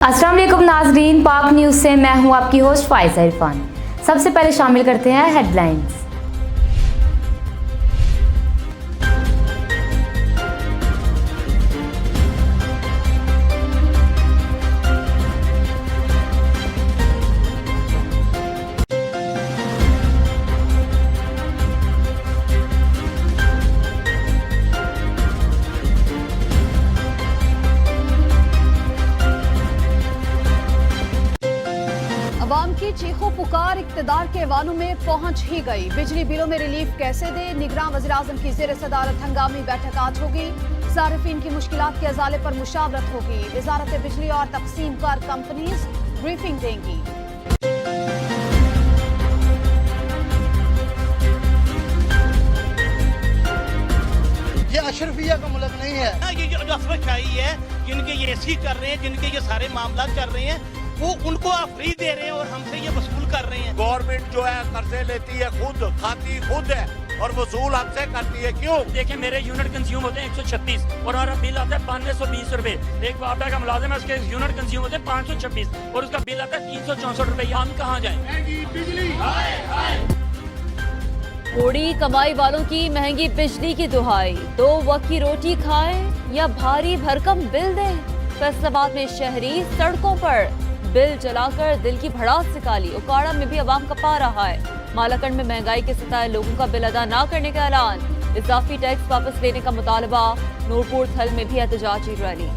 अस्सलाम वालेकुम नाजरीन, पाक न्यूज़ से मैं हूं आपकी होस्ट फाइजा इरफान। सबसे पहले शामिल करते हैं हेडलाइंस। अवाम की चीखों पुकार इक्तदार के ऐवानों में पहुंच ही गई। बिजली बिलों में रिलीफ कैसे दे, निगरान वज़ीर-ए-आज़म की ज़ेर सदारत हंगामी बैठक आज होगी। सारिफीन की मुश्किलात के अज़ाले पर मुशावरत होगी। वज़ारत बिजली और तक़सीम कार कंपनीज ब्रीफिंग देंगी। ये अशरफिया का मुल्क नहीं है। ये जो अफसरशाही है, जिनके ये एसी कर रहे हैं, जिनके ये सारे मामला चल रहे हैं, वो उनको आप फ्री दे रहे हैं और हमसे ये वसूल कर रहे हैं। गवर्नमेंट जो है कर्जे लेती है, खुद खाती खुद है और वसूल हमसे करती है। क्यों? देखिए, मेरे यूनिट कंज्यूम होते हैं 136 और हमारा बिल आता है 520 रुपए। एक वापडा का मुलाजिम है, उसके यूनिट कंज्यूम होते हैं 526 और उसका बिल आता है 364 रुपए। हम कहाँ जाएं? थोड़ी कमाई वालों की महंगी बिजली की दुहाई, 2 वक्त की रोटी खाएं या भारी भरकम बिल दें। फैसलाबाद में शहरी सड़कों पर बिल जलाकर दिल की भड़ास निकाली। उकाड़ा में भी अवाम कपा रहा है। मालाकंड में महंगाई के सताए लोगों का बिल अदा न करने का ऐलान। इजाफी टैक्स वापस लेने का मुतालबा। नूरपुर थल में भी एहतजाजी रैली।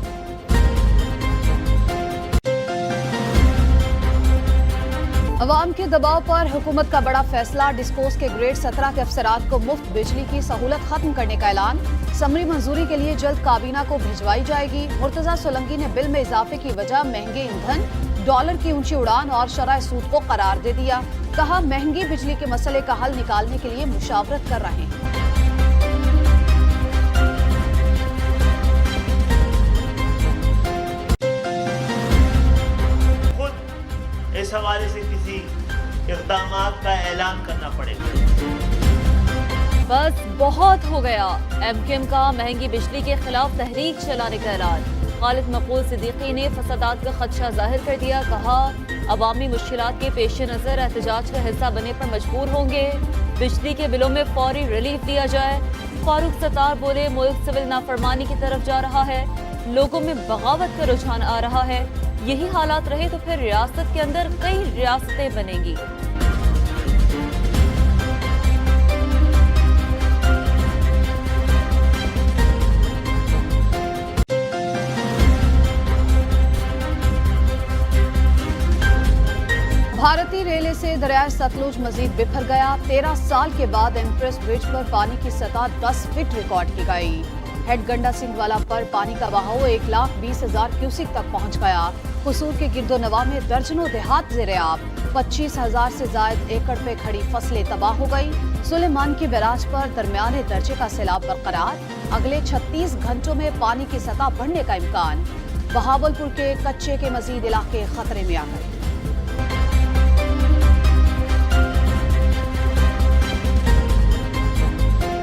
अवाम के दबाव पर हुकूमत का बड़ा फैसला। डिस्कोस के ग्रेड 17 के अफसरात को मुफ्त बिजली की सहूलत खत्म करने का ऐलान। समरी मंजूरी के लिए जल्द काबीना को भिजवाई जाएगी। मुर्तजा सोलंकी ने बिल में इजाफे की वजह महंगे ईंधन, डॉलर की ऊंची उड़ान और शरह सूद को करार दे दिया। कहा, महंगी बिजली के मसले का हल निकालने के लिए मुशावरत कर रहे हैं। खुद इस हवाले से किसी इक़दामात का ऐलान करना पड़ेगा। बस बहुत हो गया। एमकेएम का महंगी बिजली के खिलाफ तहरीक चलाने का ऐलान। खालिद मकबूल सिद्दीकी ने फसादात का खदशा जाहिर कर दिया। कहा, अवामी मुश्किलात के पेश नज़र एहतजाज का हिस्सा बनने पर मजबूर होंगे। बिजली के बिलों में फौरी रिलीफ दिया जाए। फारूक सत्तार बोले, मुल्क सिविल नाफरमानी की तरफ जा रहा है। लोगों में बगावत का रुझान आ रहा है। यही हालात रहे तो फिर रियासत के अंदर कई रियासतें बनेंगी। भारतीय रेलवे से दरिया सतलुज मजीद बिखर गया। 13 साल के बाद एम्प्रेस ब्रिज पर पानी की सतह 10 फीट रिकॉर्ड की गई। हेड गंडा सिंह वाला पर पानी का बहाव 1,20,000 क्यूसिक तक पहुंच गया। कसूर के गिरदोनवा में दर्जनों देहात ज़ेर-ए-आब। 25,000 से जायद एकड़ पे खड़ी फसलें तबाह हो गई। सुलेमान की बैराज पर दरमियाने दर्जे का सैलाब बरकरार। अगले 36 घंटों में पानी की सतह बढ़ने का इम्कान। बहावलपुर के कच्चे के मजीद इलाके खतरे में आ गए।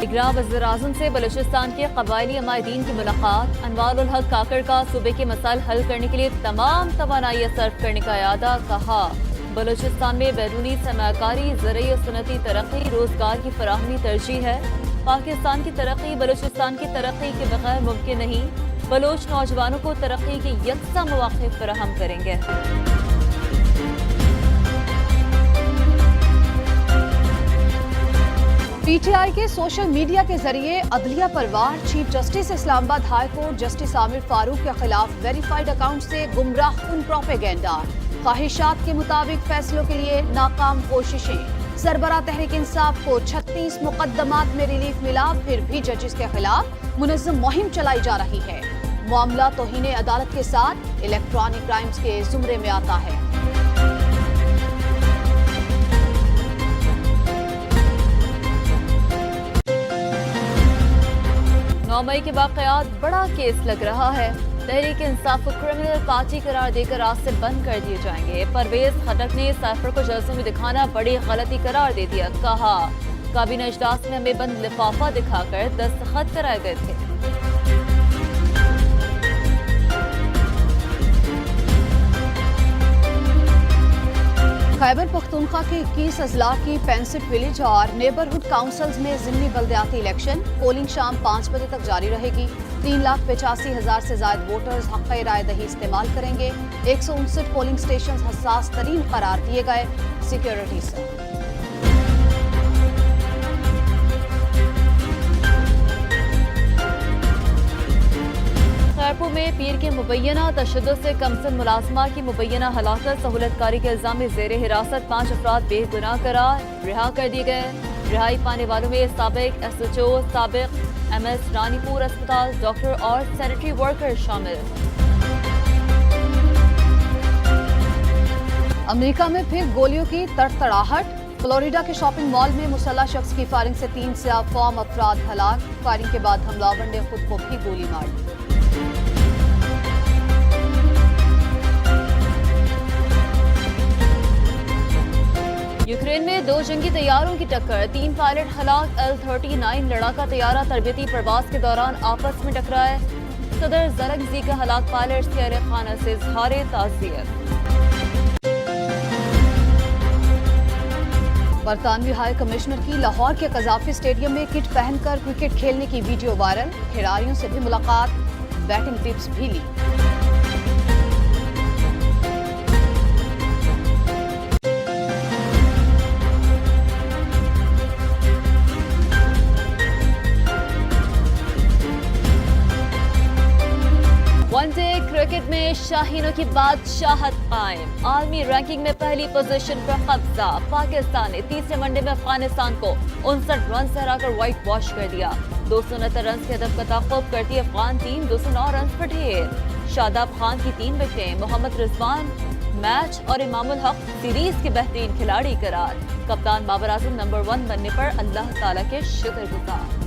निगरान वज़ीर-ए-आज़म से बलूचिस्तान के कबायली अमायदीन की मुलाकात। अनवारुल हक काकड़ का सूबे के मसाइल हल करने के लिए तमाम तवानाई सर्व करने का इरादा। कहा, बलूचिस्तान में बैरूनी सरमायाकारी, ज़राई और सनती तरक्की, रोजगार की फराहमी तरजीह है। पाकिस्तान की तरक्की बलूचिस्तान की तरक्की के बगैर मुमकिन नहीं। बलोच नौजवानों को तरक्की के यकसा मौक़े फराहम करेंगे। पीटीआई के सोशल मीडिया के जरिए अदलिया पर वार। Chief justice Islamabad high court justice Aamir Farooq के खिलाफ वेरीफाइड अकाउंट से गुमराह कुन प्रोपेगेंडा। ख्वाहिशात के मुताबिक फैसलों के लिए नाकाम कोशिशें। सरबराह तहरीक इंसाफ को 36 मुकदमात में रिलीफ मिला, फिर भी जजेस के खिलाफ मुनज़्ज़म मुहिम चलाई जा रही है। मामला तौहीन अदालत के साथ इलेक्ट्रॉनिक क्राइम्स के जुमरे में आता है। 9 मई के वाकयात बड़ा केस लग रहा है। तहरीक इंसाफ को क्रिमिनल पार्टी करार देकर रास्ते बंद कर दिए जाएंगे। परवेज खटक ने साइफर को जलसों में दिखाना बड़ी गलती करार दे दिया। कहा, काबीना इजलास में हमें बंद लिफाफा दिखाकर दस्तखत कराए गए थे। खैबर पख्तूनख्वा के 21 अजला की 65 विलेज और नेबरहुड काउंसिल्स में ज़िमनी बल्दियाती इलेक्शन। पोलिंग शाम 5 बजे तक जारी रहेगी। 3,85,000 से ज्यादा वोटर्स हक़ राय दही इस्तेमाल करेंगे। 159 पोलिंग स्टेशन हसास तरीन करार दिए गए। सिक्योरिटी से खैरपुर में पीर के मुबैना तशद्दुद से कमसन मुलाजमा की मुबैना हलाकत सहूलतकारी के इल्जाम में जेर हिरासत 5 अफराद बेगुनाह करार रिहा कर दिए गए। रिहाई पाने वालों में साबिक SHO, साबिक MS रानीपुर अस्पताल डॉक्टर और सैनिटरी वर्कर शामिल। अमेरिका में फिर गोलियों की तड़तड़ाहट। फ्लोरिडा के शॉपिंग मॉल में मुसल्लह शख्स की फायरिंग से 3 सियाफाम अफराद हलाक। फायरिंग के बाद हमलावर ने खुद को भी गोली मार दी। यूक्रेन में 2 जंगी तैयारों की टक्कर, 3 पायलट हलाक। L-39 लड़ाका तैयारा तरबेती प्रवास के दौरान आपस में टकराए। सदर ज़ेलेंस्की का हलाक पायलट सियारे खाना से इज़हारे ताज़ियत। बरतानवी हाई कमिश्नर की लाहौर के कज़ाफी स्टेडियम में किट पहनकर क्रिकेट खेलने की वीडियो वायरल। खिलाड़ियों से भी मुलाकात, बैटिंग टिप्स भी ली। वनडे क्रिकेट में शाहीनों की बादशाहत कायम। आलमी रैंकिंग में पहली पोजीशन पर कब्जा। पाकिस्तान ने तीसरे वनडे में अफगानिस्तान को 59 रन से हराकर व्हाइट वॉश कर दिया। 269 रन के हदफ का ताक़ुब करती अफगान टीम 209 रन पर ढेर। शादाब खान की 3 विकेटें, मोहम्मद रिजवान मैच और इमामुल हक सीरीज के बेहतरीन खिलाड़ी करार। कप्तान बाबर आजम नंबर 1 बनने पर अल्लाह ताला के शुक्रगुजार।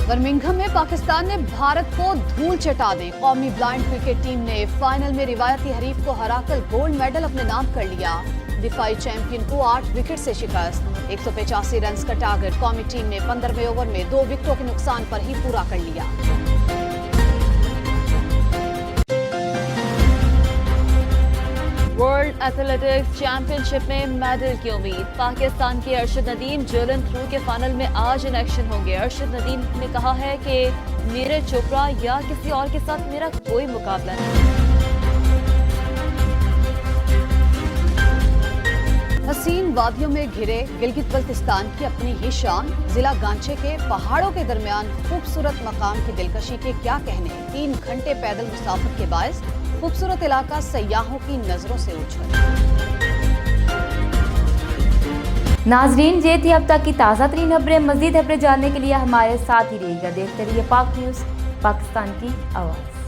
बर्मिंघम में पाकिस्तान ने भारत को धूल चटा दी। कौमी ब्लाइंड क्रिकेट टीम ने फाइनल में रिवायती हरीफ को हराकर गोल्ड मेडल अपने नाम कर लिया। दिफाई चैंपियन को 8 विकेट से शिकस्त। 185 रन का टारगेट कौमी टीम ने 15वें ओवर में 2 विकेटों के नुकसान पर ही पूरा कर लिया। वर्ल्ड एथलेटिक्स चैंपियनशिप में मेडल की उम्मीद। पाकिस्तान के अरशद नदीम जेवलिन थ्रो के फाइनल में आज इन एक्शन होंगे। अरशद नदीम ने कहा है कि नीरज चोपड़ा या किसी और के साथ मेरा कोई मुकाबला नहीं। हसीन वादियों में घिरे गिलगित बल्तिस्तान की अपनी ही शान। जिला गांचे के पहाड़ों के दरमियान खूबसूरत मकाम की दिलकशी के क्या कहने। 3 घंटे पैदल मुसाफत के बायस खूबसूरत इलाका सयाहों की नजरों से उछल। नाजरीन, ये थी अब तक की ताज़ा तरीन खबरें। मज़ीद खबरें जानने के लिए हमारे साथ ही रहिएगा। देखते रहिए पाक न्यूज़, पाकिस्तान की आवाज़।